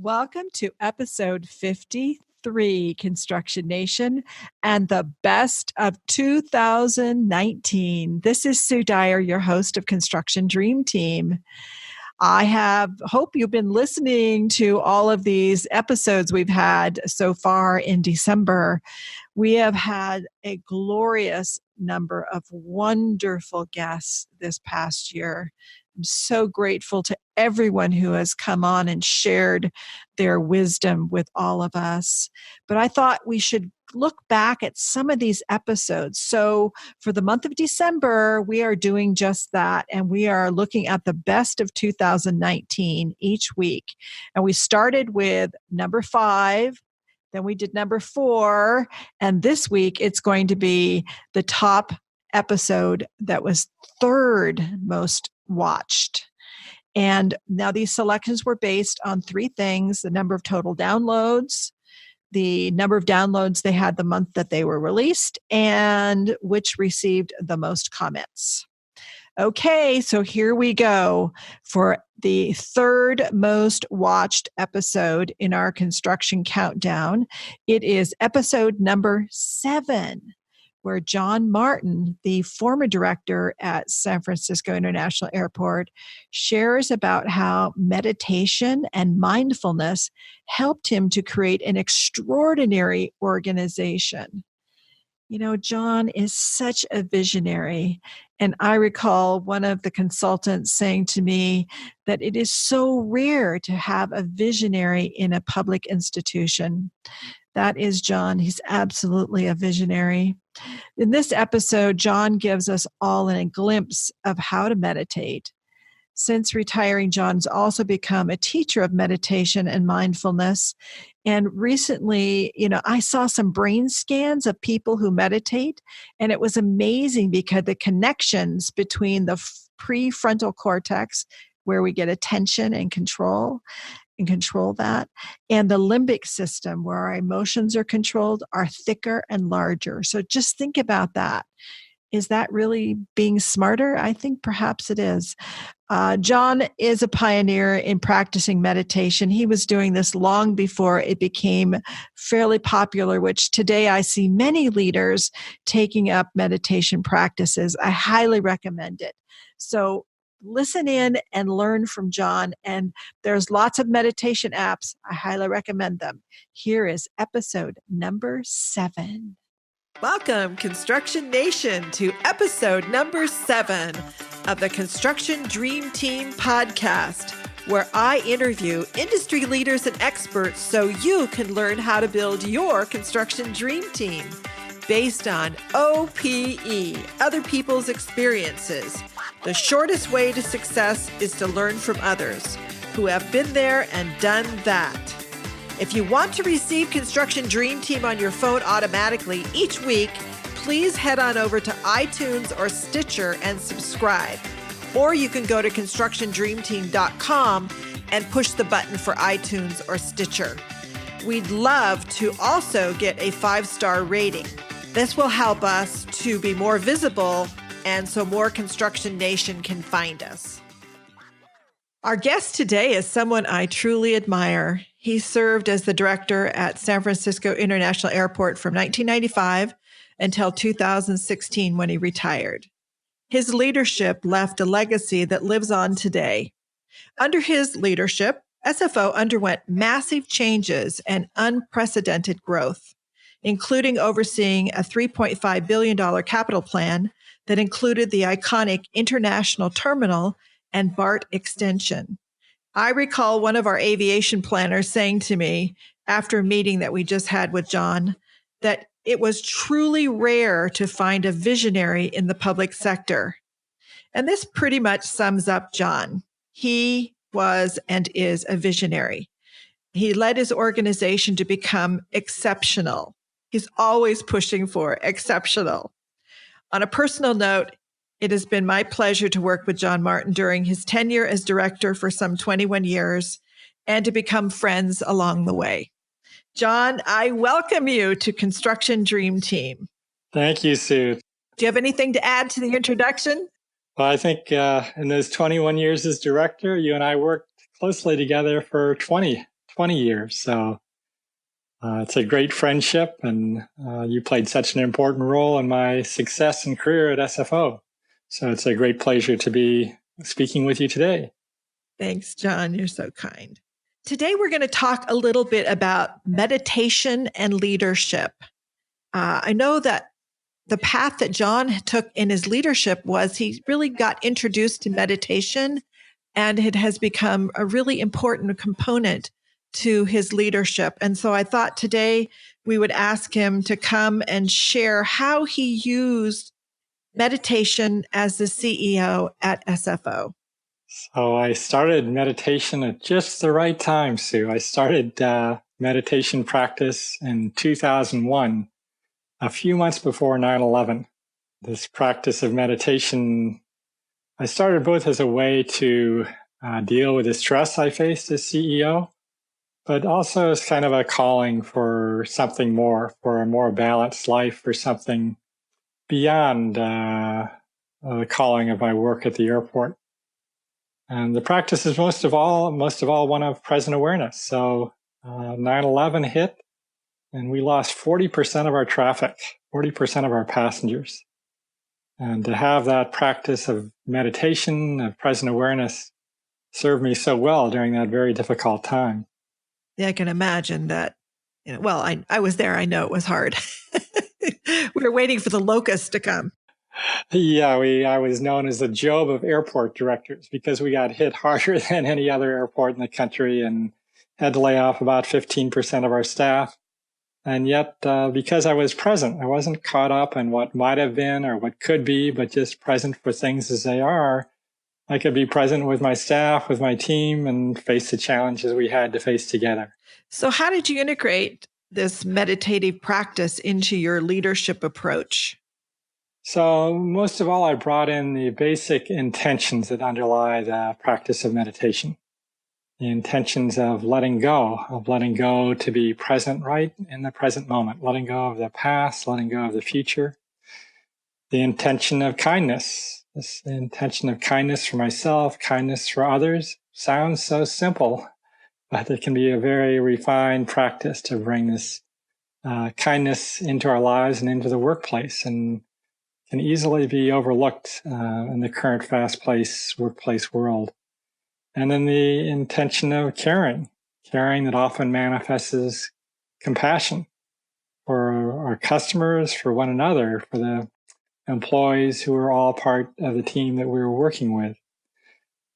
Welcome to episode 53, Construction Nation, and the best of 2019. This is Sue Dyer, your host of Construction Dream Team. I hope you've been listening to all of these episodes we've had so far in December. We have had a glorious number of wonderful guests this past year. I'm so grateful to everyone who has come on and shared their wisdom with all of us. But I thought we should look back at some of these episodes. So for the month of December, we are doing just that. And we are looking at the best of 2019 each week. And we started with number 5. Then we did number 4. And this week, it's going to be the top episode that was third most watched. And now these selections were based on 3 things: the number of total downloads, the number of downloads they had the month that they were released, and which received the most comments. Okay, so here we go for the third most watched episode in our construction countdown. It is episode number 7, where John Martin, the former director at San Francisco International Airport, shares about how meditation and mindfulness helped him to create an extraordinary organization. You know, John is such a visionary. And I recall one of the consultants saying to me that it is so rare to have a visionary in a public institution. That is John. He's absolutely a visionary. In this episode, John gives us all a glimpse of how to meditate. Since retiring, John's also become a teacher of meditation and mindfulness. And recently, I saw some brain scans of people who meditate, and it was amazing because the connections between the prefrontal cortex, where we get attention and control that, and the limbic system, where our emotions are controlled, are thicker and larger. So just think about that. Is that really being smarter? I think perhaps it is. John is a pioneer in practicing meditation. He was doing this long before it became fairly popular, which today I see many leaders taking up meditation practices. I highly recommend it. So listen in and learn from John. And there's lots of meditation apps. I highly recommend them. Here is episode number 7. Welcome, Construction Nation, to episode number 7 of the Construction Dream Team podcast, where I interview industry leaders and experts so you can learn how to build your construction dream team based on OPE, other people's experiences. The shortest way to success is to learn from others who have been there and done that. If you want to receive Construction Dream Team on your phone automatically each week, please head on over to iTunes or Stitcher and subscribe. Or you can go to constructiondreamteam.com and push the button for iTunes or Stitcher. We'd love to also get a 5-star rating. This will help us to be more visible and so more Construction Nation can find us. Our guest today is someone I truly admire. He served as the director at San Francisco International Airport from 1995 until 2016 when he retired. His leadership left a legacy that lives on today. Under his leadership, SFO underwent massive changes and unprecedented growth, including overseeing a $3.5 billion capital plan that included the iconic International Terminal and BART extension. I recall one of our aviation planners saying to me after a meeting that we just had with John that it was truly rare to find a visionary in the public sector. And this pretty much sums up John. He was and is a visionary. He led his organization to become exceptional. He's always pushing for exceptional. On a personal note, it has been my pleasure to work with John Martin during his tenure as director for some 21 years and to become friends along the way. John, I welcome you to Construction Dream Team. Thank you, Sue. Do you have anything to add to the introduction? Well, I think in those 21 years as director, you and I worked closely together for 20 20 years. So it's a great friendship, and you played such an important role in my success and career at SFO. So it's a great pleasure to be speaking with you today. Thanks, John. You're so kind. Today, we're going to talk a little bit about meditation and leadership. I know that the path that John took in his leadership was he really got introduced to meditation, and it has become a really important component to his leadership. And so I thought today we would ask him to come and share how he used meditation as the CEO at SFO. So I started meditation at just the right time, Sue. I started meditation practice in 2001, a few months before 9/11. This practice of meditation, I started both as a way to deal with the stress I faced as CEO, but also as kind of a calling for something more, for a more balanced life, for something beyond the calling of my work at the airport. And the practice is most of all one of present awareness. So 9/11 hit, and we lost 40% of our traffic, 40% of our passengers. And to have that practice of meditation, of present awareness, served me so well during that very difficult time. Yeah, I can imagine that. Well, I was there. I know it was hard. We were waiting for the locusts to come. Yeah, I was known as the Job of airport directors because we got hit harder than any other airport in the country and had to lay off about 15% of our staff. And yet, because I was present, I wasn't caught up in what might have been or what could be, but just present for things as they are. I could be present with my staff, with my team, and face the challenges we had to face together. So how did you integrate this meditative practice into your leadership approach? So most of all, I brought in the basic intentions that underlie the practice of meditation. The intentions of letting go to be present right in the present moment, letting go of the past, letting go of the future. The intention of kindness, this intention of kindness for myself, kindness for others, sounds so simple, but it can be a very refined practice to bring this kindness into our lives and into the workplace, and can easily be overlooked in the current fast-paced workplace world. And then the intention of caring that often manifests as compassion for our customers, for one another, for the employees who are all part of the team that we were working with.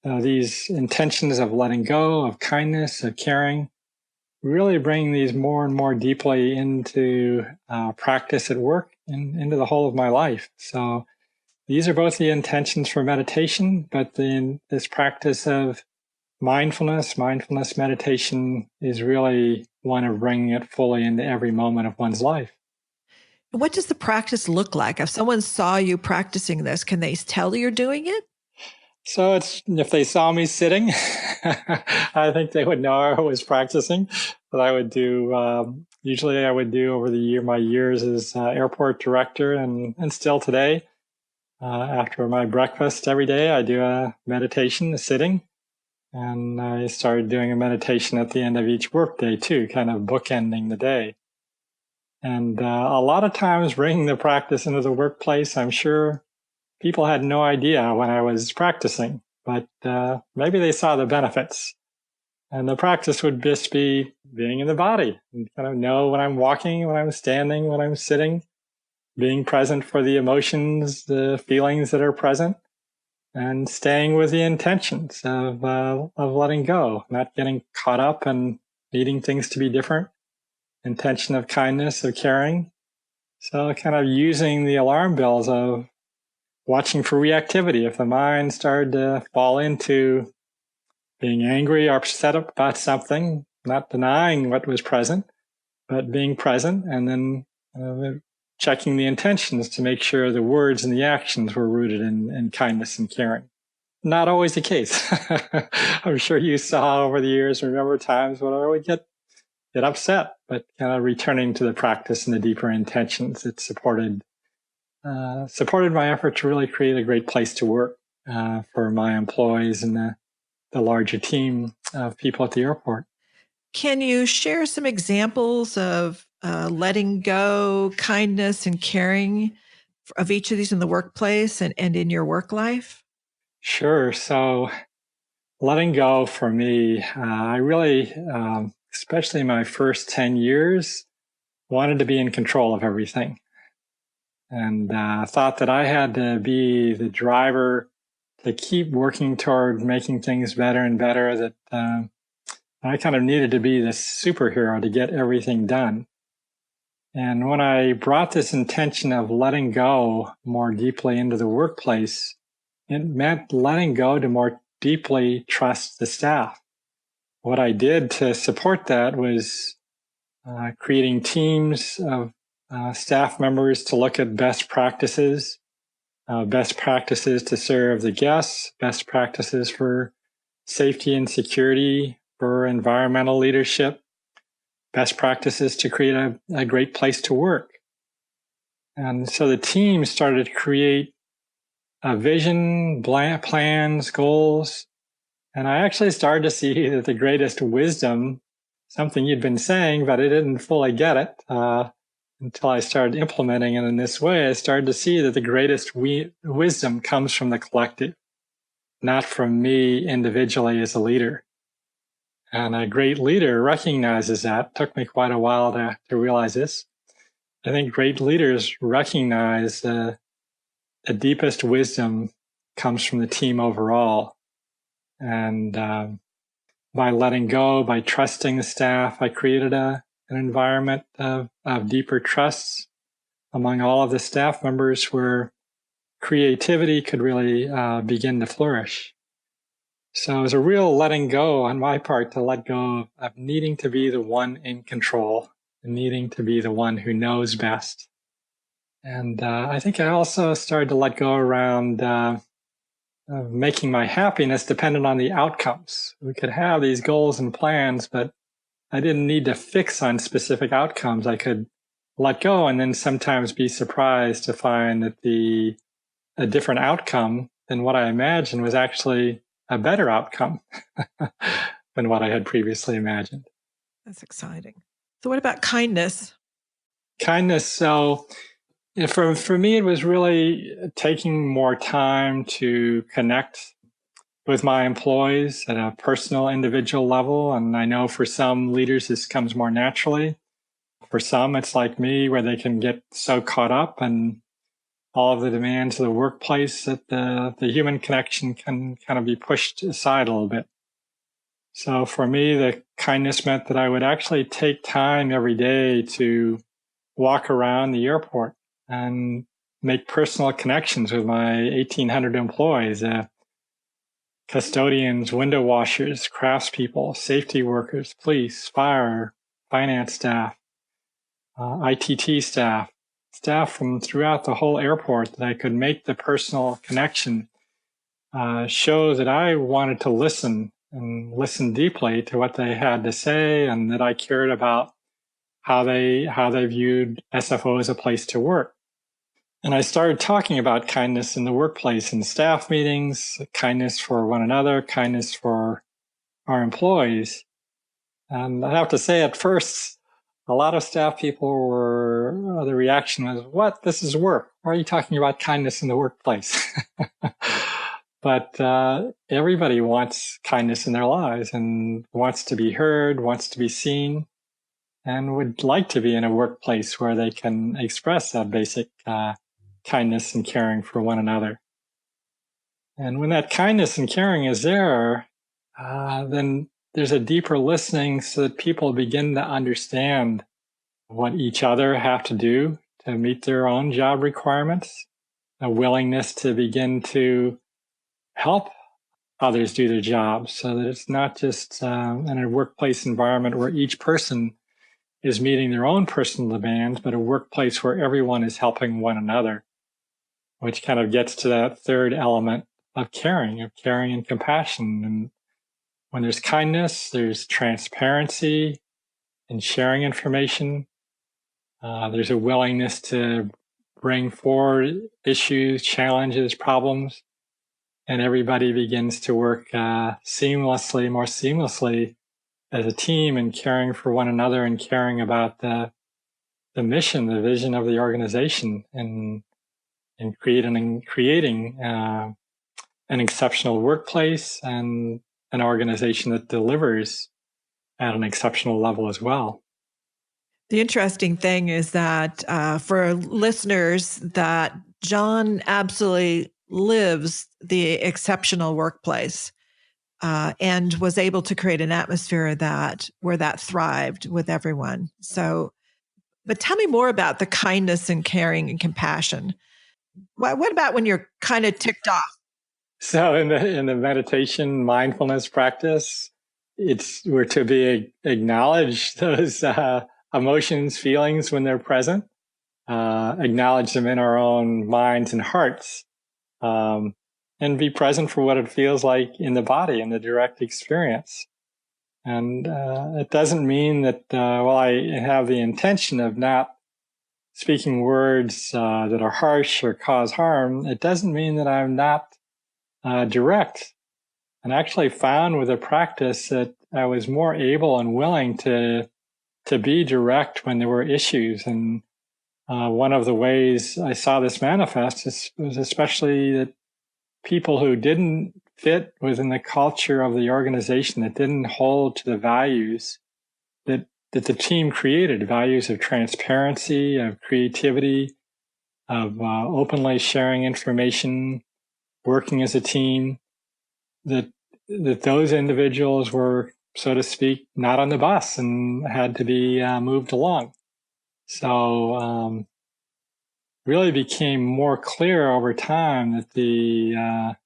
These intentions of letting go, of kindness, of caring, really bring these more and more deeply into practice at work and into the whole of my life. So these are both the intentions for meditation, but this practice of mindfulness meditation is really one of bringing it fully into every moment of one's life. What does the practice look like? If someone saw you practicing this, can they tell you're doing it? So if they saw me sitting, I think they would know I was practicing. But I would do, usually I would do over my years as airport director and still today, after my breakfast every day, I do a meditation, a sitting. And I started doing a meditation at the end of each workday too, kind of bookending the day. And a lot of times bringing the practice into the workplace, I'm sure people had no idea when I was practicing, but maybe they saw the benefits. And the practice would just be being in the body and kind of know when I'm walking, when I'm standing, when I'm sitting, being present for the emotions, the feelings that are present, and staying with the intentions of letting go, not getting caught up and needing things to be different. Intention of kindness, of caring. So kind of using the alarm bells of watching for reactivity. If the mind started to fall into being angry or upset about something, not denying what was present, but being present, and then checking the intentions to make sure the words and the actions were rooted in kindness and caring. Not always the case. I'm sure you saw over the years, remember times when I would get upset, but kind of returning to the practice and the deeper intentions that supported my effort to really create a great place to work for my employees and the larger team of people at the airport. Can you share some examples of letting go, kindness, and caring of each of these in the workplace and in your work life? Sure. So letting go for me, I really, especially my first 10 years, wanted to be in control of everything. And thought that I had to be the driver to keep working toward making things better and better, that I kind of needed to be the superhero to get everything done. And when I brought this intention of letting go more deeply into the workplace, it meant letting go to more deeply trust the staff. What I did to support that was creating teams of staff members to look at best practices to serve the guests, best practices for safety and security, for environmental leadership, best practices to create a great place to work. And so the team started to create a vision, plans, goals. And I actually started to see that the greatest wisdom, something you'd been saying, but I didn't fully get it until I started implementing it in this way. I started to see that the greatest wisdom comes from the collective, not from me individually as a leader. And a great leader recognizes that. It took me quite a while to realize this. I think great leaders recognize the deepest wisdom comes from the team overall. And by letting go, by trusting the staff, I created an environment of deeper trusts among all of the staff members where creativity could really begin to flourish. So it was a real letting go on my part to let go of needing to be the one in control and needing to be the one who knows best. And I think I also started to let go around making my happiness dependent on the outcomes. We could have these goals and plans, but I didn't need to fix on specific outcomes. I could let go and then sometimes be surprised to find that a different outcome than what I imagined was actually a better outcome than what I had previously imagined. That's exciting. So what about kindness? Kindness. So for me, it was really taking more time to connect with my employees at a personal, individual level. And I know for some leaders, this comes more naturally. For some, it's like me, where they can get so caught up in all of the demands of the workplace that the human connection can kind of be pushed aside a little bit. So for me, the kindness meant that I would actually take time every day to walk around the airport and make personal connections with my 1,800 employees, custodians, window washers, craftspeople, safety workers, police, fire, finance staff, ITT staff from throughout the whole airport, that I could make the personal connection, show that I wanted to listen and listen deeply to what they had to say, and that I cared about how they viewed SFO as a place to work. And I started talking about kindness in the workplace, in staff meetings, kindness for one another, kindness for our employees. And I have to say, at first, a lot of staff people the reaction was, what? This is work. Why are you talking about kindness in the workplace? But everybody wants kindness in their lives and wants to be heard, wants to be seen, and would like to be in a workplace where they can express that basic kindness and caring for one another. And when that kindness and caring is there, then there's a deeper listening so that people begin to understand what each other have to do to meet their own job requirements, a willingness to begin to help others do their jobs, so that it's not just in a workplace environment where each person is meeting their own personal demands, but a workplace where everyone is helping one another, which kind of gets to that third element of caring and compassion. And when there's kindness, there's transparency in sharing information. There's a willingness to bring forward issues, challenges, problems, and everybody begins to work more seamlessly as a team and caring for one another and caring about the mission, the vision of the organization, and creating an exceptional workplace and an organization that delivers at an exceptional level as well. The interesting thing is that for listeners, that John absolutely lives the exceptional workplace and was able to create an atmosphere where that thrived with everyone. So, but tell me more about the kindness and caring and compassion. What about when you're kind of ticked off? So in the meditation mindfulness practice, we're to be acknowledge those emotions, feelings when they're present, acknowledge them in our own minds and hearts, and be present for what it feels like in the body, in the direct experience. And it doesn't mean that while I have the intention of not speaking words that are harsh or cause harm, it doesn't mean that I'm not direct. And actually found with a practice that I was more able and willing to be direct when there were issues. And one of the ways I saw this manifest was especially that people who didn't fit within the culture of the organization, that didn't hold to the values that the team created, values of transparency, of creativity, of openly sharing information, working as a team, that those individuals were, so to speak, not on the bus and had to be moved along. So really became more clear over time that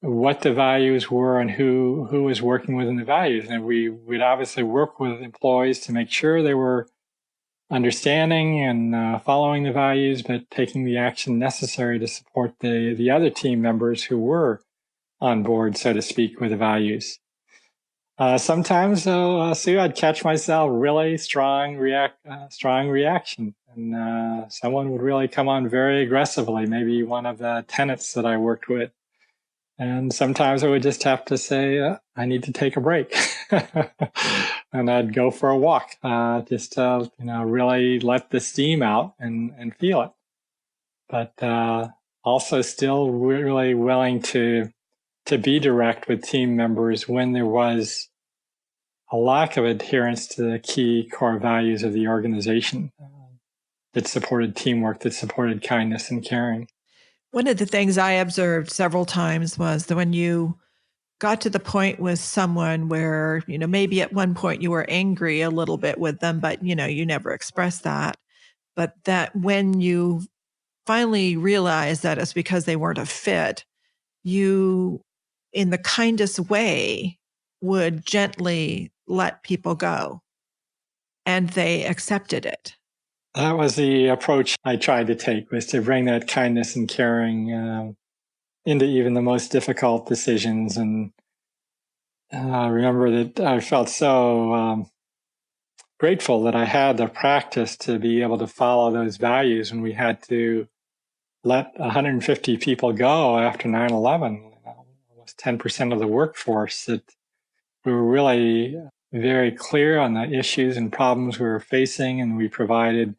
what the values were and who was working within the values. And we'd obviously work with employees to make sure they were understanding and following the values, but taking the action necessary to support the other team members who were on board, so to speak, with the values. Sometimes, though, Sue, I'd catch myself really strong reaction, and someone would really come on very aggressively. Maybe one of the tenants that I worked with, and sometimes I would just have to say, "I need to take a break," and I'd go for a walk, just to really let the steam out and feel it. But also still really willing to be direct with team members when there was a lack of adherence to the key core values of the organization that supported teamwork, that supported kindness and caring. One of the things I observed several times was that when you got to the point with someone where, maybe at one point you were angry a little bit with them, but, you never expressed that. But that when you finally realized that it's because they weren't a fit, you, in the kindest way, would gently let people go. And they accepted it. That was the approach I tried to take, was to bring that kindness and caring into even the most difficult decisions. And I remember that I felt so grateful that I had the practice to be able to follow those values when we had to let 150 people go after 9/11, almost 10% of the workforce, that we were really very clear on the issues and problems we were facing, and we provided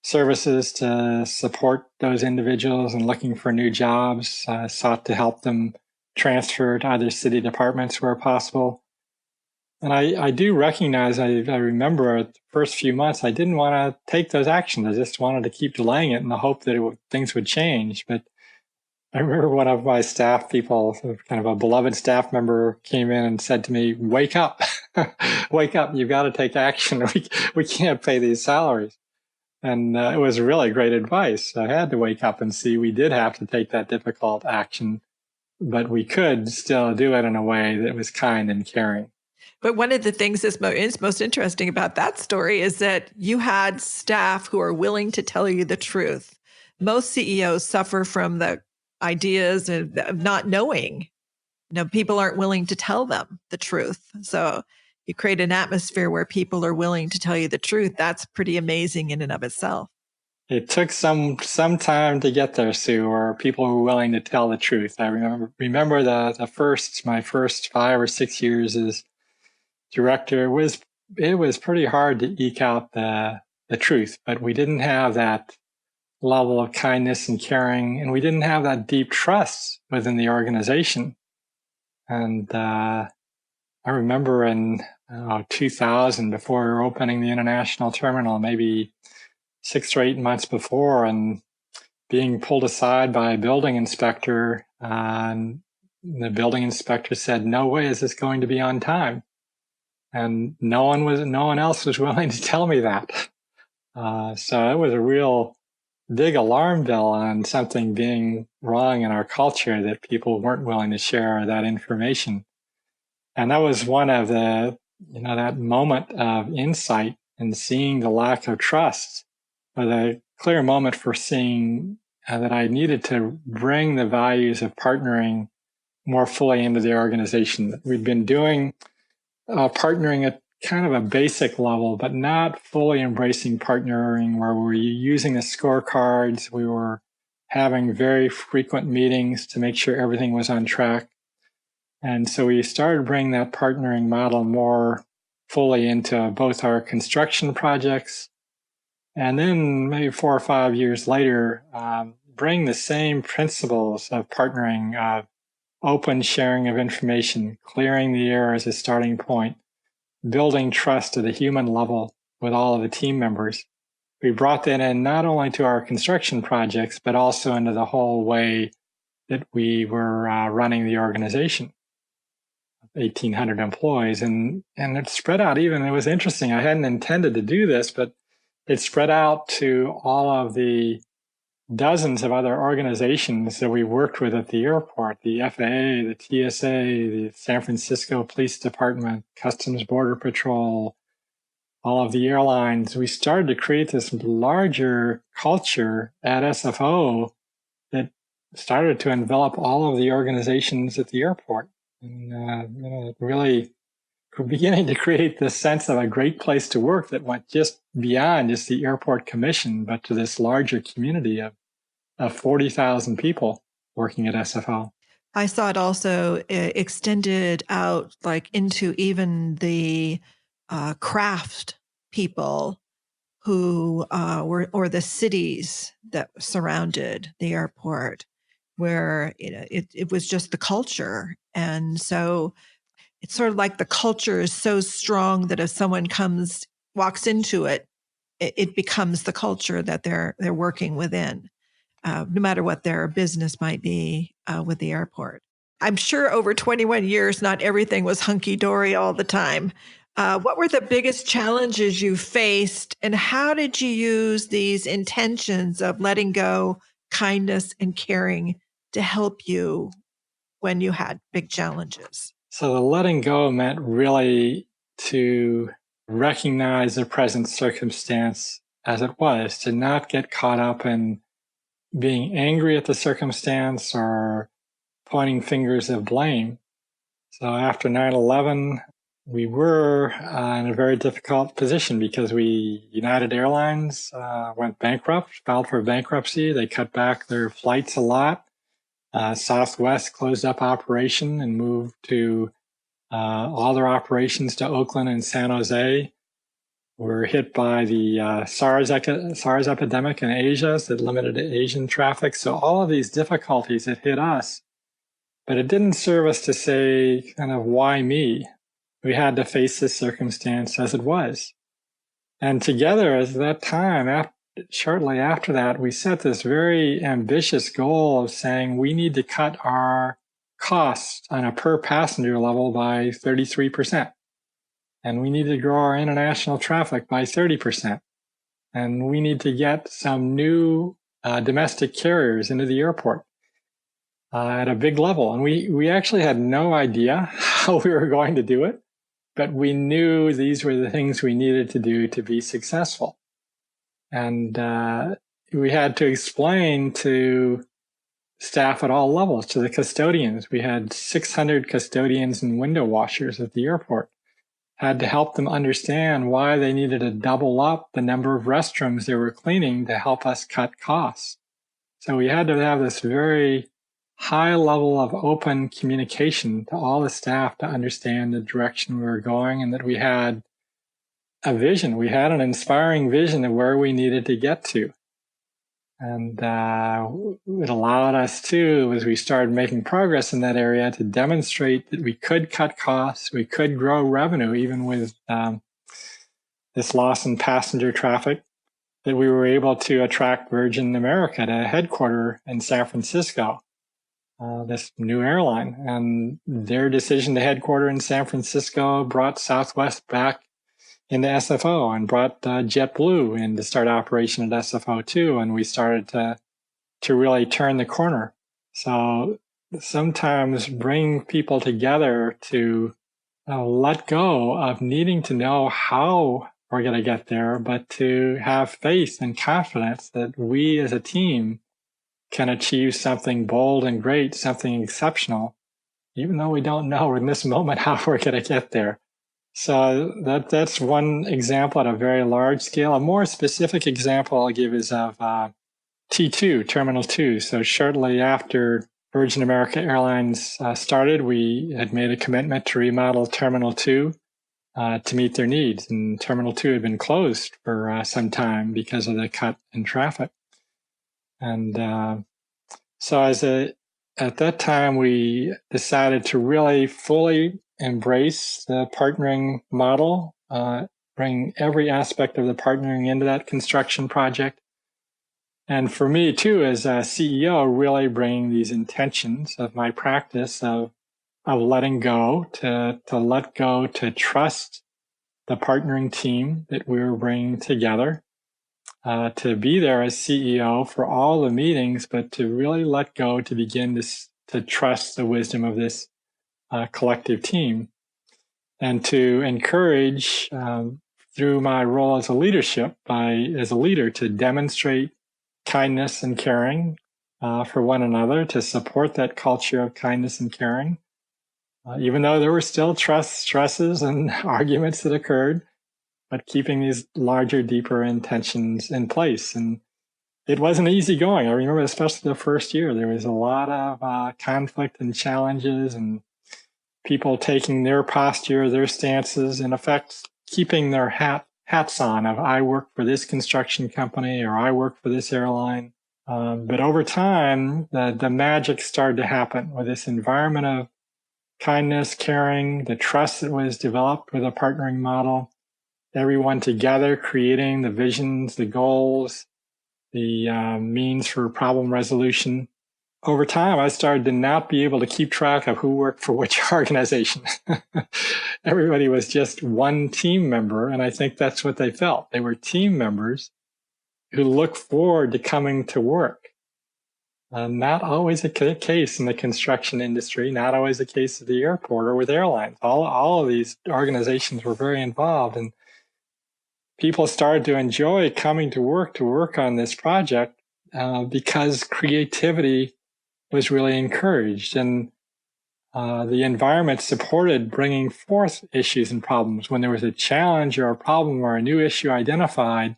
services to support those individuals and looking for new jobs, sought to help them transfer to other city departments where possible. And I do recognize, I remember the first few months, I didn't want to take those actions. I just wanted to keep delaying it in the hope that things would change. But I remember one of my staff people, kind of a beloved staff member, came in and said to me, "Wake up, wake up, you've got to take action. We can't pay these salaries." And it was really great advice. I had to wake up and see we did have to take that difficult action, but we could still do it in a way that was kind and caring. But one of the things that's most interesting about that story is that you had staff who are willing to tell you the truth. Most CEOs suffer from the ideas of not knowing. People aren't willing to tell them the truth. So you create an atmosphere where people are willing to tell you the truth. That's pretty amazing in and of itself. It took some time to get there, Sue, or people were willing to tell the truth. I remember my first 5 or 6 years as director, it was pretty hard to eke out the truth, but we didn't have that level of kindness and caring, and we didn't have that deep trust within the organization. And I remember in 2000, before we were opening the international terminal, maybe 6 or 8 months before, and being pulled aside by a building inspector, and the building inspector said, "No way is this going to be on time." And no one else was willing to tell me that. So it was a real big alarm bell on something being wrong in our culture, that people weren't willing to share that information. And that was one of the, that moment of insight and seeing the lack of trust, was a clear moment for seeing that I needed to bring the values of partnering more fully into the organization. We'd been doing partnering at kind of a basic level, but not fully embracing partnering, where we were using the scorecards. We were having very frequent meetings to make sure everything was on track. And so we started bringing that partnering model more fully into both our construction projects, and then maybe 4 or 5 years later, bring the same principles of partnering, open sharing of information, clearing the air as a starting point, building trust at a human level with all of the team members. We brought that in not only to our construction projects, but also into the whole way that we were running the organization. 1,800 employees, and it spread out. Even, it was interesting, I hadn't intended to do this, but it spread out to all of the dozens of other organizations that we worked with at the airport: the FAA, the TSA, the San Francisco Police Department, Customs Border Patrol, all of the airlines. We started to create this larger culture at SFO that started to envelop all of the organizations at the airport. And really beginning to create this sense of a great place to work that went just beyond just the airport commission, but to this larger community of 40,000 people working at SFO. I saw it also extended out like into even the craft people who were, or the cities that surrounded the airport, where it was just the culture. And so it's sort of like the culture is so strong that if someone walks into it, it becomes the culture that they're working within, no matter what their business might be with the airport. I'm sure over 21 years, not everything was hunky-dory all the time. What were the biggest challenges you faced, and how did you use these intentions of letting go, kindness, and caring to help you when you had big challenges? So the letting go meant really to recognize the present circumstance as it was, to not get caught up in being angry at the circumstance or pointing fingers of blame. So after 9/11, we were in a very difficult position because United Airlines went bankrupt, filed for bankruptcy. They cut back their flights a lot. Southwest closed up operation and moved to all their operations to Oakland and San Jose. We're hit by the SARS epidemic in Asia that limited Asian traffic. So all of these difficulties that hit us, but it didn't serve us to say kind of, why me? We had to face this circumstance as it was. And together at that time, shortly after that, we set this very ambitious goal of saying we need to cut our costs on a per passenger level by 33%. And we need to grow our international traffic by 30%. And we need to get some new domestic carriers into the airport at a big level. And we actually had no idea how we were going to do it, but we knew these were the things we needed to do to be successful. And we had to explain to staff at all levels, to the custodians. We had 600 custodians and window washers at the airport. Had to help them understand why they needed to double up the number of restrooms they were cleaning to help us cut costs. So we had to have this very high level of open communication to all the staff to understand the direction we were going, and that we had a vision. We had an inspiring vision of where we needed to get to. And it allowed us to, as we started making progress in that area, to demonstrate that we could cut costs, we could grow revenue, even with this loss in passenger traffic, that we were able to attract Virgin America to headquarters in San Francisco, this new airline. And their decision to headquarter in San Francisco brought Southwest back into SFO and brought JetBlue in to start operation at SFO too. And we started to really turn the corner. So sometimes bring people together to let go of needing to know how we're going to get there, but to have faith and confidence that we as a team can achieve something bold and great, something exceptional, even though we don't know in this moment how we're going to get there. So that's one example at a very large scale. A more specific example I'll give is of T2, Terminal 2. So shortly after Virgin America Airlines started, we had made a commitment to remodel Terminal 2 to meet their needs. And Terminal 2 had been closed for some time because of the cut in traffic. And so at that time, we decided to really fully embrace the partnering model, bring every aspect of the partnering into that construction project. And for me, too, as a CEO, really bringing these intentions of my practice of letting go, to let go, to trust the partnering team that we were bringing together, to be there as CEO for all the meetings, but to really let go, to begin to trust the wisdom of this collective team, and to encourage through my role as a as a leader, to demonstrate kindness and caring for one another, to support that culture of kindness and caring, even though there were still stresses and arguments that occurred, but keeping these larger, deeper intentions in place. And it wasn't easy going. I remember, especially the first year, there was a lot of conflict and challenges, and people taking their posture, their stances, in effect, keeping their hats on of, I work for this construction company, or I work for this airline. But over time, the magic started to happen with this environment of kindness, caring, the trust that was developed with a partnering model, everyone together creating the visions, the goals, the means for problem resolution. Over time, I started to not be able to keep track of who worked for which organization. Everybody was just one team member, and I think that's what they felt. They were team members who looked forward to coming to work. Not always the case in the construction industry, not always the case at the airport or with airlines. All of these organizations were very involved, and people started to enjoy coming to work on this project because creativity was really encouraged, and the environment supported bringing forth issues and problems. When there was a challenge or a problem or a new issue identified,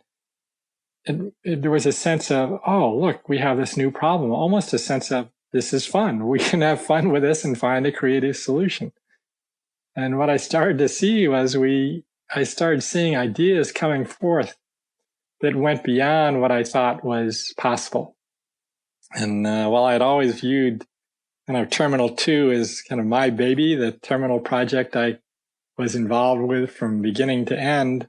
there was a sense of, oh, look, we have this new problem, almost a sense of, this is fun. We can have fun with this and find a creative solution. And what I started to see was I started seeing ideas coming forth that went beyond what I thought was possible. And while I had always viewed kind of Terminal 2 as kind of my baby, the terminal project I was involved with from beginning to end,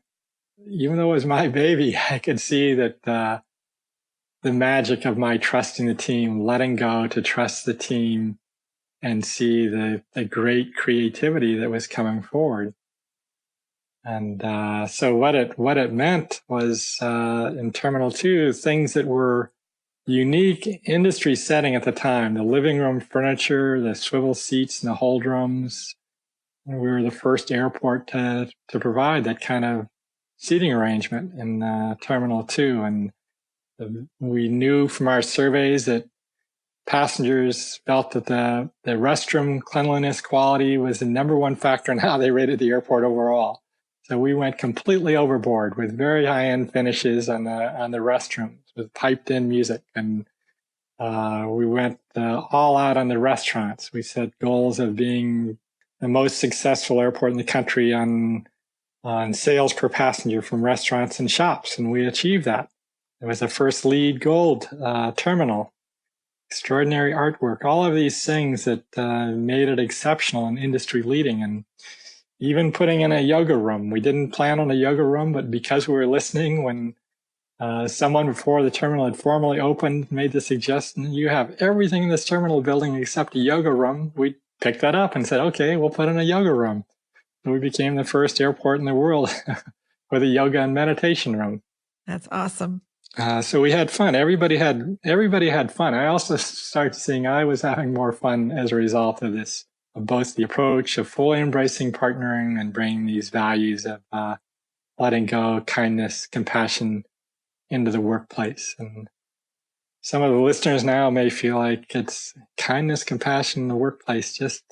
even though it was my baby, I could see that the magic of my trusting the team, letting go to trust the team, and see the great creativity that was coming forward. And so what it meant was in Terminal 2, things that were unique industry setting at the time, the living room furniture, the swivel seats and the hold rooms. We were the first airport to provide that kind of seating arrangement in Terminal 2. And we knew from our surveys that passengers felt that the restroom cleanliness quality was the number one factor in how they rated the airport overall. So we went completely overboard with very high-end finishes on the restrooms, with piped-in music and We went all out on the restaurants. We set goals of being the most successful airport in the country on sales per passenger from restaurants and shops, and we achieved that. It was the first LEED Gold terminal. Extraordinary artwork, all of these things that made it exceptional and industry leading. And even putting in a yoga room. We didn't plan on a yoga room, but because we were listening when someone before the terminal had formally opened made the suggestion, you have everything in this terminal building except a yoga room, we picked that up and said, okay, we'll put in a yoga room. And we became the first airport in the world with a yoga and meditation room. That's awesome. So we had fun. Everybody had fun. I also started seeing I was having more fun as a result of this, of both the approach of fully embracing partnering and bringing these values of letting go, kindness, compassion into the workplace. And some of the listeners now may feel like it's kindness, compassion in the workplace. Just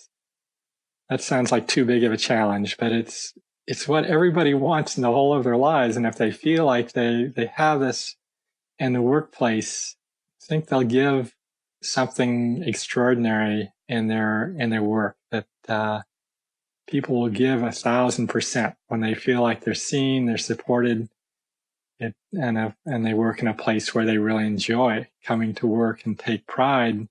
that sounds like too big of a challenge, but it's what everybody wants in the whole of their lives. And if they feel like they have this in the workplace, I think they'll give something extraordinary in their work, that people will give 1,000% when they feel like they're seen, they're supported, and they work in a place where they really enjoy coming to work and take pride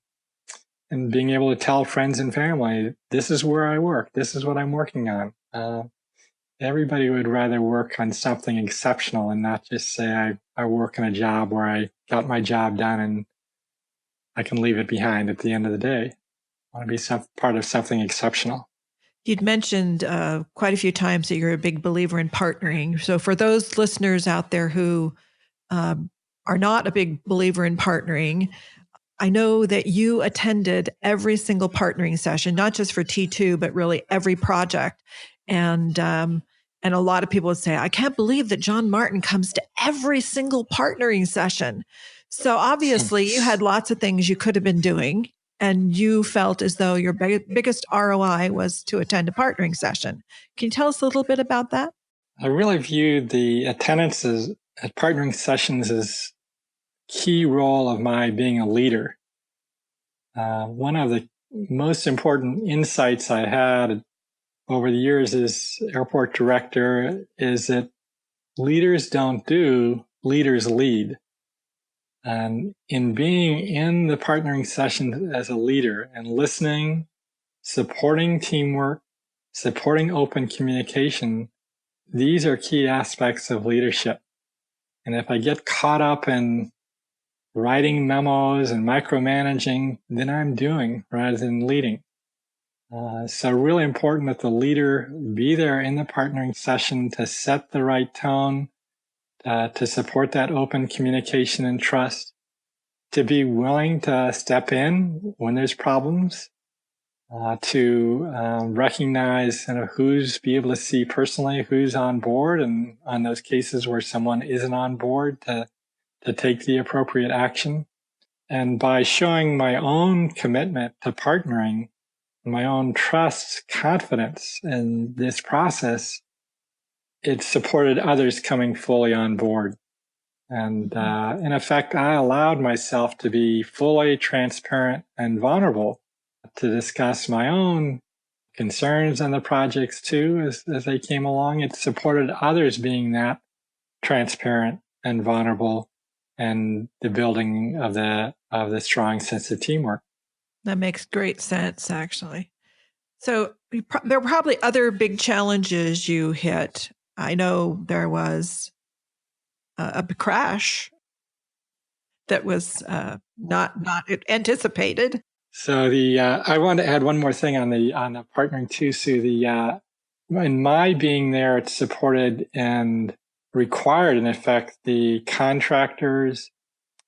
and being able to tell friends and family, this is where I work, this is what I'm working on. Everybody would rather work on something exceptional and not just say, I work in a job where I got my job done and I can leave it behind at the end of the day. I want to be part of something exceptional. You'd mentioned quite a few times that you're a big believer in partnering. So for those listeners out there who are not a big believer in partnering, I know that you attended every single partnering session, not just for T2, but really every project. And a lot of people would say, I can't believe that John Martin comes to every single partnering session. So obviously you had lots of things you could have been doing, and you felt as though your biggest ROI was to attend a partnering session. Can you tell us a little bit about that? I really viewed the attendance at partnering sessions as key role of my being a leader. One of the most important insights I had over the years as airport director is that leaders don't do, leaders lead. And in being in the partnering session as a leader and listening, supporting teamwork, supporting open communication, these are key aspects of leadership. And if I get caught up in writing memos and micromanaging, then I'm doing rather than leading. So really important that the leader be there in the partnering session to set the right tone, to support that open communication and trust, to be willing to step in when there's problems, to recognize be able to see personally who's on board, and on those cases where someone isn't on board, to take the appropriate action. And by showing my own commitment to partnering, my own trust, confidence in this process, it supported others coming fully on board. And in effect, I allowed myself to be fully transparent and vulnerable to discuss my own concerns on the projects too, as they came along. It supported others being that transparent and vulnerable, and the building of the strong sense of teamwork. That makes great sense, actually. So there were probably other big challenges you hit. I know there was a crash that was not anticipated. So I want to add one more thing on the partnering too, Sue. In my being there, it supported and required, in effect, the contractors,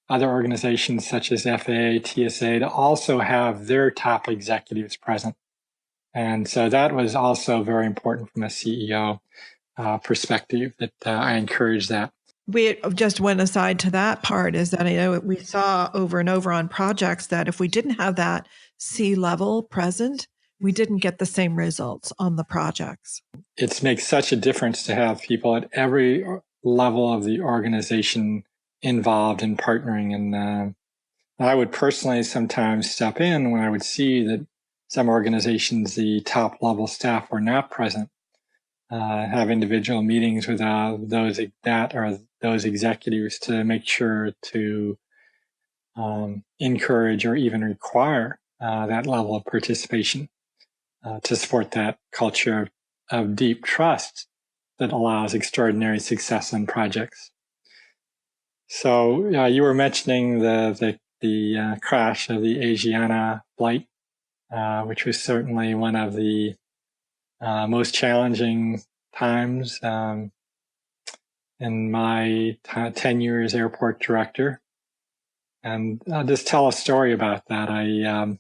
other organizations such as FAA, TSA, to also have their top executives present. And so that was also very important from a CEO perspective, that I encourage that. We just went aside to that part, is that I know we saw over and over on projects that if we didn't have that C-level present, we didn't get the same results on the projects. It makes such a difference to have people at every level of the organization involved in partnering. And I would personally sometimes step in when I would see that some organizations, the top level staff were not present, have individual meetings with those executives to make sure to encourage or even require that level of participation to support that culture of deep trust that allows extraordinary success on projects. So you were mentioning the crash of the Asiana flight, which was certainly one of the most challenging times in my 10 years airport director. And I'll just tell a story about that. I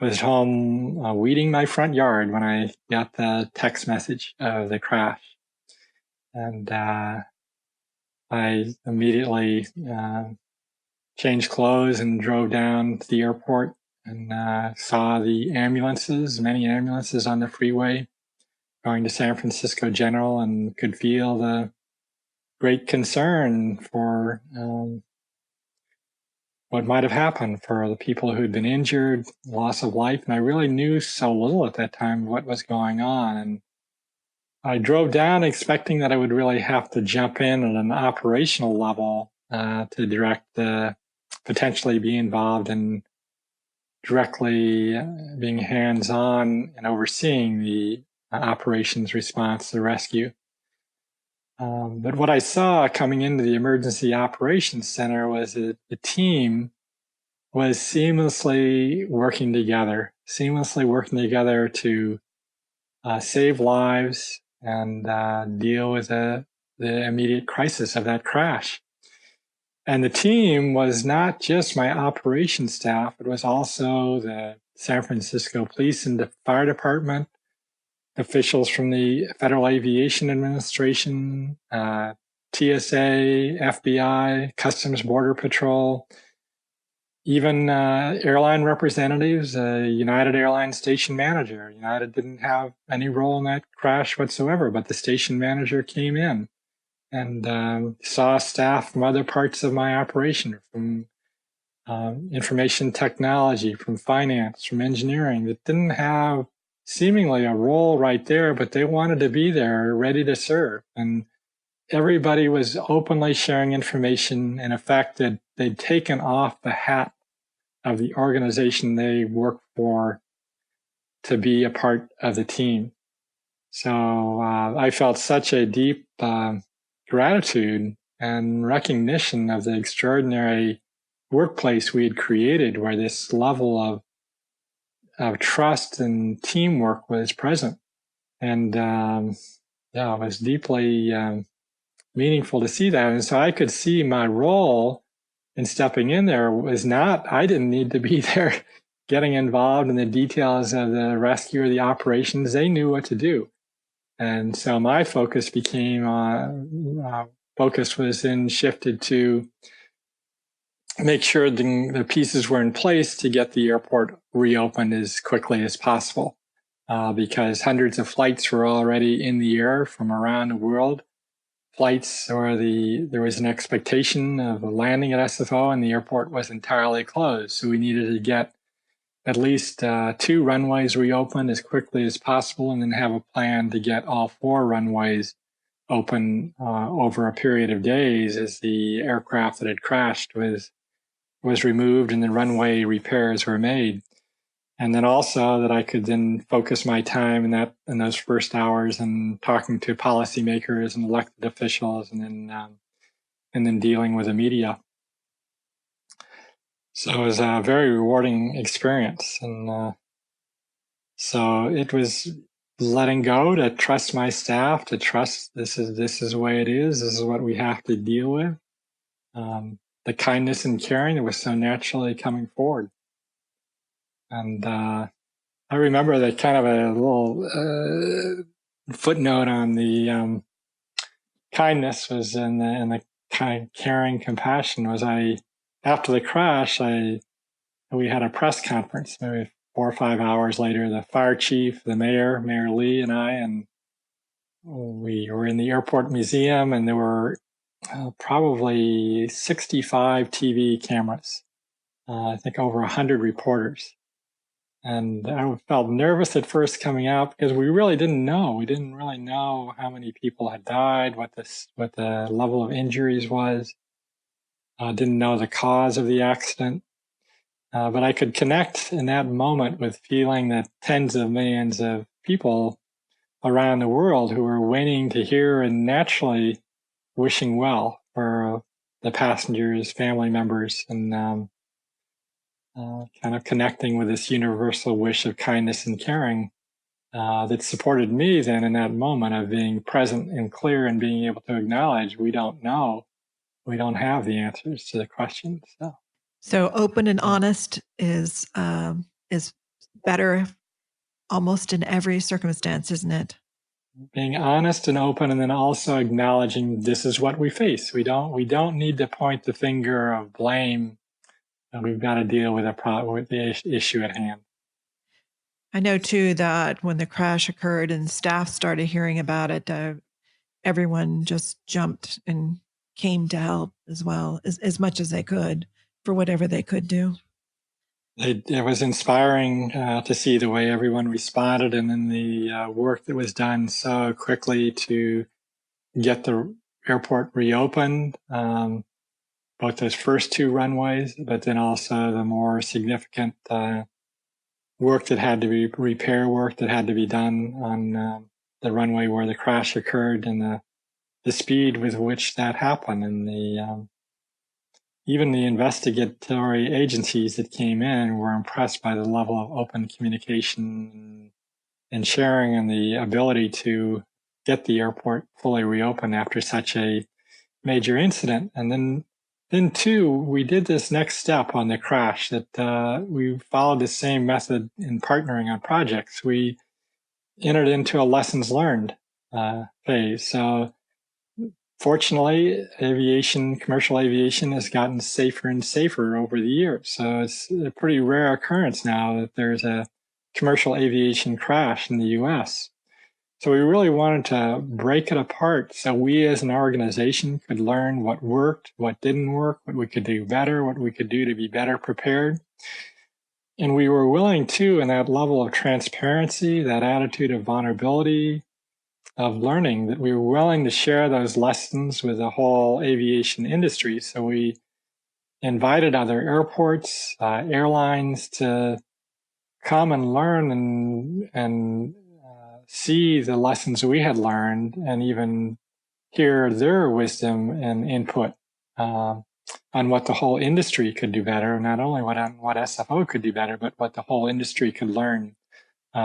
was home weeding my front yard when I got the text message of the crash. And I immediately changed clothes and drove down to the airport and saw the ambulances, many ambulances on the freeway going to San Francisco General, and could feel the great concern for what might have happened for the people who'd been injured, loss of life. And I really knew so little at that time what was going on. And I drove down expecting that I would really have to jump in at an operational level to potentially be involved in directly being hands-on and overseeing the operations response, the rescue. But what I saw coming into the Emergency Operations Center was that the team was seamlessly working together to save lives and deal with the immediate crisis of that crash. And the team was not just my operations staff, it was also the San Francisco Police and the Fire Department, officials from the Federal Aviation Administration, TSA, FBI, Customs Border Patrol, even airline representatives, United Airlines station manager. United didn't have any role in that crash whatsoever, but the station manager came in and saw staff from other parts of my operation, from information technology, from finance, from engineering, that didn't have seemingly a role right there, but they wanted to be there, ready to serve. And everybody was openly sharing information, in effect, that they'd taken off the hat of the organization they worked for to be a part of the team. So I felt such a deep gratitude and recognition of the extraordinary workplace we had created, where this level of trust and teamwork was present. And it was deeply meaningful to see that. And so I could see my role in stepping in there was not, I didn't need to be there getting involved in the details of the rescue or the operations. They knew what to do. And so my focus was then shifted to make sure the pieces were in place to get the airport reopened as quickly as possible, because hundreds of flights were already in the air from around the world. Flights there was an expectation of a landing at SFO, and the airport was entirely closed. So we needed to get at least 2 runways reopened as quickly as possible, and then have a plan to get all 4 runways open over a period of days as the aircraft that had crashed was removed and the runway repairs were made. And then also that I could then focus my time in those first hours and talking to policymakers and elected officials, and then dealing with the media. So it was a very rewarding experience, and so it was letting go to trust my staff, to trust this is the way it is. This is what we have to deal with. The kindness and caring that was so naturally coming forward. And I remember that kind of a little footnote on the kindness was in the kind of caring compassion was after the crash, we had a press conference, maybe 4 or 5 hours later. The fire chief, the Mayor Lee, and I, and we were in the airport museum, and there were probably 65 TV cameras I think over 100 reporters. And I felt nervous at first coming out because we really didn't know. We didn't really know how many people had died, what the level of injuries was. Didn't know the cause of the accident. But I could connect in that moment with feeling that tens of millions of people around the world who were waiting to hear and naturally wishing well for the passengers, family members, and kind of connecting with this universal wish of kindness and caring that supported me then in that moment of being present and clear and being able to acknowledge we don't know, we don't have the answers to the questions. So open and honest is better almost in every circumstance, isn't it? Being honest and open, and then also acknowledging this is what we face. We don't need to point the finger of blame. We've got to deal with the issue at hand. I know too that when the crash occurred and staff started hearing about it, everyone just jumped and came to help as well, as much as they could for whatever they could do. It was inspiring to see the way everyone responded, and then the work that was done so quickly to get the airport reopened, both those first two runways, but then also the more significant work that had to be repair work that had to be done on the runway where the crash occurred, and the speed with which that happened, and even the investigatory agencies that came in were impressed by the level of open communication and sharing and the ability to get the airport fully reopened after such a major incident. And then too, we did this next step on the crash that we followed the same method in partnering on projects. We entered into a lessons learned phase. So fortunately, commercial aviation has gotten safer and safer over the years. So it's a pretty rare occurrence now that there's a commercial aviation crash in the US. So we really wanted to break it apart so we as an organization could learn what worked, what didn't work, what we could do better, what we could do to be better prepared. And we were willing to, in that level of transparency, that attitude of vulnerability, of learning, that we were willing to share those lessons with the whole aviation industry. So we invited other airports, airlines to come and learn and see the lessons we had learned and even hear their wisdom and input on what the whole industry could do better, not only what SFO could do better, but what the whole industry could learn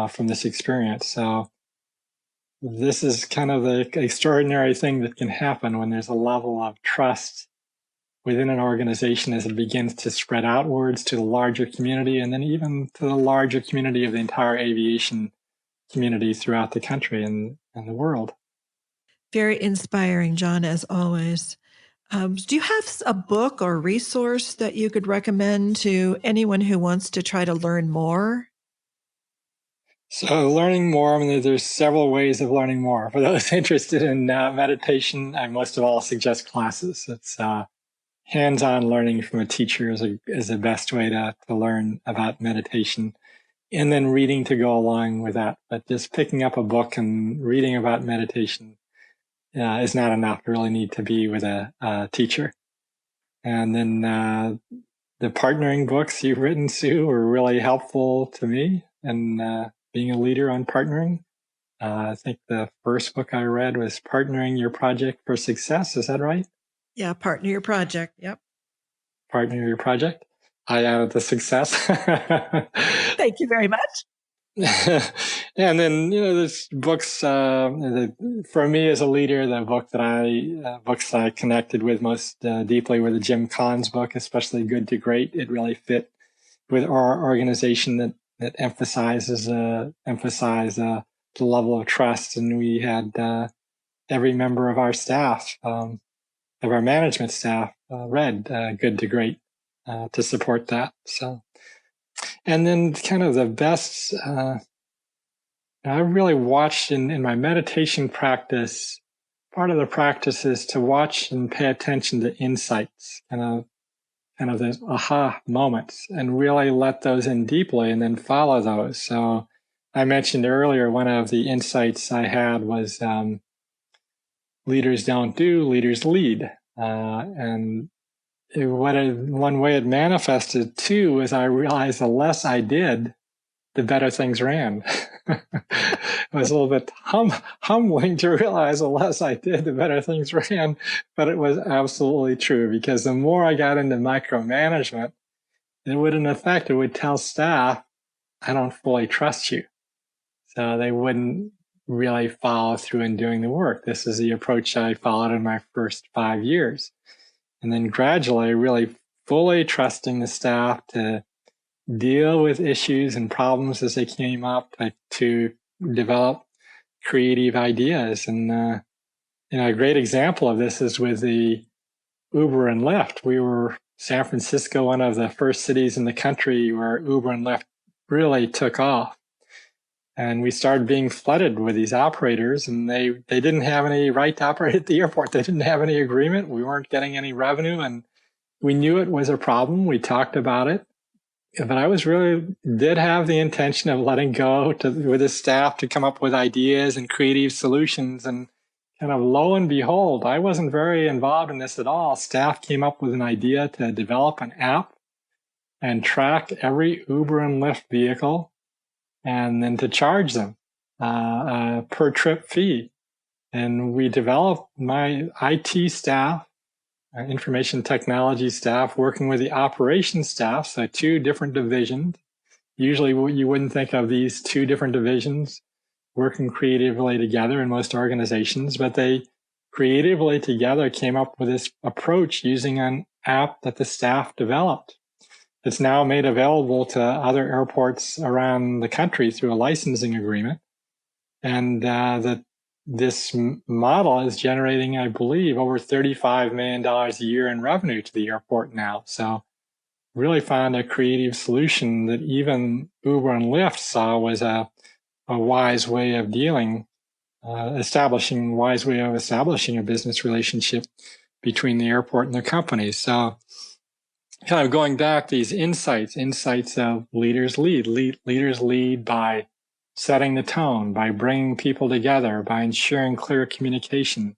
from this experience. So this is kind of the extraordinary thing that can happen when there's a level of trust within an organization as it begins to spread outwards to the larger community, and then even to the larger community of the entire aviation community throughout the country and the world. Very inspiring, John, as always. Do you have a book or resource that you could recommend to anyone who wants to try to learn more? So learning more, I mean, there's several ways of learning more. For those interested in meditation, I most of all suggest classes. It's hands-on learning from a teacher is the best way to learn about meditation. And then reading to go along with that. But just picking up a book and reading about meditation is not enough. You really need to be with a teacher. And then the partnering books you've written, Sue, were really helpful to me and being a leader on partnering. I think the first book I read was Partnering Your Project for Success. Is that right? Yeah, Partner Your Project. Yep. Partner Your Project. I added the success. Thank you very much. And then, there's books, for me as a leader, the books I connected with most deeply were the Jim Collins book, especially Good to Great. It really fit with our organization that emphasizes the level of trust. And we had every member of our staff, of our management staff, read Good to Great to support that. So, and then kind of the best, I really watched in my meditation practice. Part of the practice is to watch and pay attention to insights, kind of kind of those aha moments and really let those in deeply and then follow those. So I mentioned earlier, one of the insights I had was leaders don't do, leaders lead. And one way it manifested too was I realized the less I did, the better things ran. It was a little bit humbling to realize the less I did, the better things ran. But it was absolutely true, because the more I got into micromanagement, it would tell staff, I don't fully trust you. So they wouldn't really follow through in doing the work. This is the approach I followed in my first 5 years. And then gradually really fully trusting the staff to deal with issues and problems as they came up, to develop creative ideas. And a great example of this is with the Uber and Lyft. We were San Francisco, one of the first cities in the country where Uber and Lyft really took off. And we started being flooded with these operators, and they didn't have any right to operate at the airport. They didn't have any agreement. We weren't getting any revenue, and we knew it was a problem. We talked about it. But I did have the intention of letting go with the staff to come up with ideas and creative solutions. And kind of lo and behold, I wasn't very involved in this at all. Staff came up with an idea to develop an app and track every Uber and Lyft vehicle, and then to charge them a per trip fee. And we developed, my IT staff, information technology staff, working with the operations staff, so 2 different divisions. Usually you wouldn't think of these 2 different divisions working creatively together in most organizations, but they creatively together came up with this approach using an app that the staff developed. It's now made available to other airports around the country through a licensing agreement. And this model is generating, I believe, over $35 million a year in revenue to the airport now. So really found a creative solution that even Uber and Lyft saw was a wise way of establishing a business relationship between the airport and the company. So kind of going back, these insights of leaders lead by setting the tone, by bringing people together, by ensuring clear communication,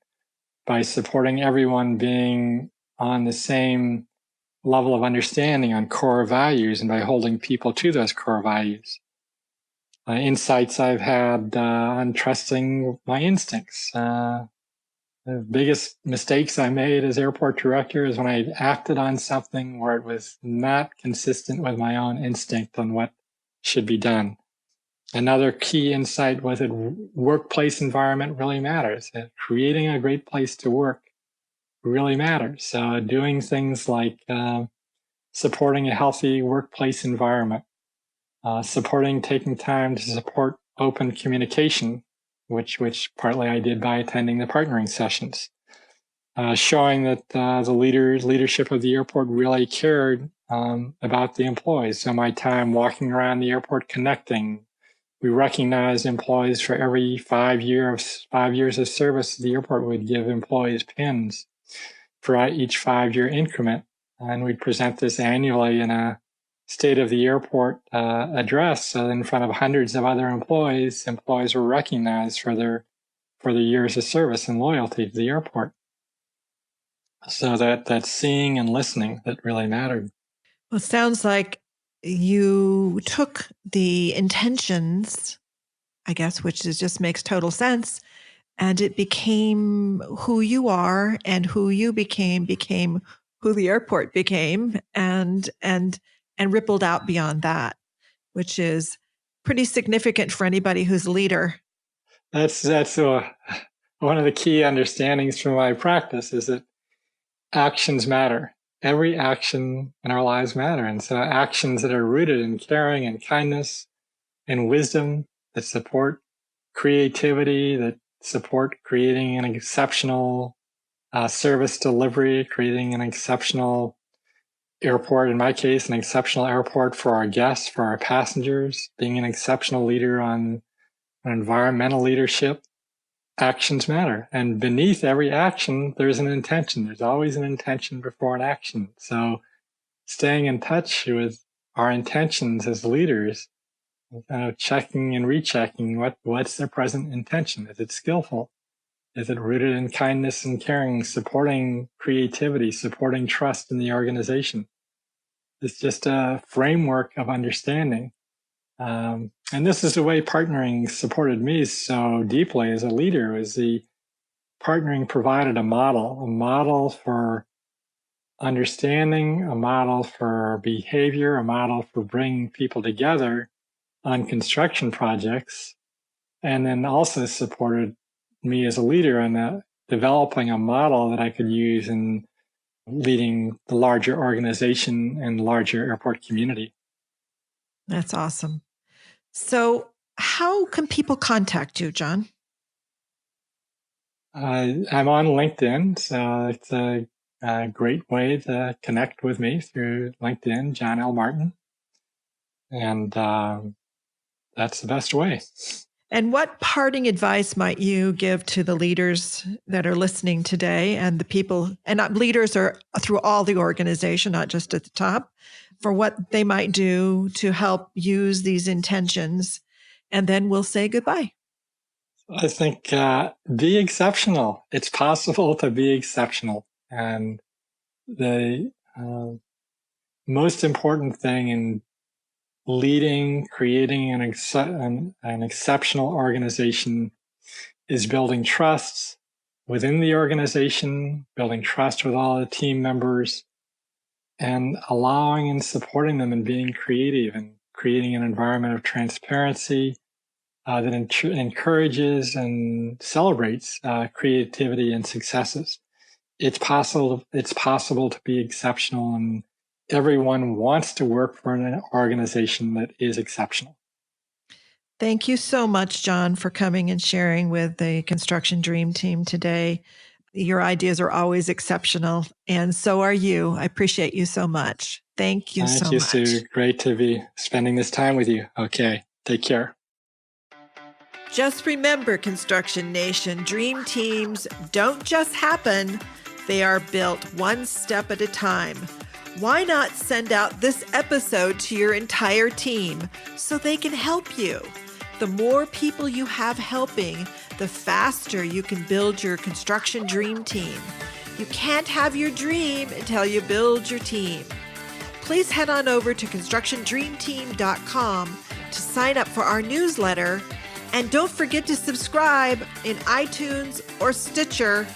by supporting everyone being on the same level of understanding on core values, and by holding people to those core values. Insights I've had on trusting my instincts. The biggest mistakes I made as airport director is when I acted on something where it was not consistent with my own instinct on what should be done. Another key insight was that workplace environment really matters. Creating a great place to work really matters. So doing things like supporting a healthy workplace environment, taking time to support open communication, which partly I did by attending the partnering sessions, showing that the leadership of the airport really cared about the employees. So my time walking around the airport connecting, we recognized employees for every 5 years of service. The airport would give employees pins for each 5-year increment, and we'd present this annually in a state of the airport address. So in front of hundreds of other employees were recognized for their years of service and loyalty to the airport. So that seeing and listening that really mattered. Well, it sounds like you took the intentions, I guess, which just makes total sense, and it became who you are, and who you became who the airport became, and rippled out beyond that, which is pretty significant for anybody who's a leader. That's one of the key understandings from my practice is that actions matter. Every action in our lives matter. And so actions that are rooted in caring and kindness and wisdom, that support creativity, that support creating an exceptional service delivery, creating an exceptional airport, in my case, an exceptional airport for our guests, for our passengers, being an exceptional leader on environmental leadership. Actions matter. And beneath every action, there's an intention. There's always an intention before an action. So staying in touch with our intentions as leaders, checking and rechecking what's their present intention. Is it skillful? Is it rooted in kindness and caring, supporting creativity, supporting trust in the organization? It's just a framework of understanding. And this is the way partnering supported me so deeply as a leader. Was the partnering provided a model for understanding, a model for behavior, a model for bringing people together on construction projects, and then also supported me as a leader in developing a model that I could use in leading the larger organization and larger airport community. That's awesome. So how can people contact you, John? I'm on LinkedIn, so it's a great way to connect with me through LinkedIn, John L. Martin. And that's the best way. And what parting advice might you give to the leaders that are listening today and the people, and leaders are through all the organization, not just at the top, for what they might do to help use these intentions? And then we'll say goodbye. I think be exceptional. It's possible to be exceptional. And the most important thing in leading, creating an exceptional organization is building trust within the organization, building trust with all the team members, and allowing and supporting them and being creative and creating an environment of transparency that encourages and celebrates creativity and successes. It's possible to be exceptional, and everyone wants to work for an organization that is exceptional. Thank you so much, John, for coming and sharing with the Construction Dream Team today. Your ideas are always exceptional, and so are you. I appreciate you so much. Thank you so much. Thank you, Sue. Great to be spending this time with you. Okay, take care. Just remember, Construction Nation, dream teams don't just happen. They are built one step at a time. Why not send out this episode to your entire team so they can help you? The more people you have helping, the faster you can build your construction dream team. You can't have your dream until you build your team. Please head on over to constructiondreamteam.com to sign up for our newsletter. And don't forget to subscribe in iTunes or Stitcher.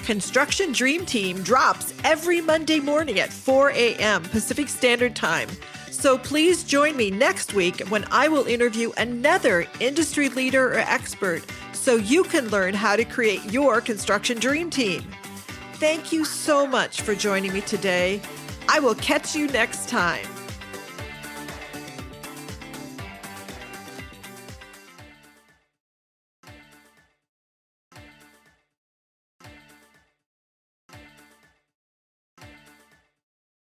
Construction Dream Team drops every Monday morning at 4 a.m. Pacific Standard Time. So please join me next week when I will interview another industry leader or expert so you can learn how to create your construction dream team. Thank you so much for joining me today. I will catch you next time.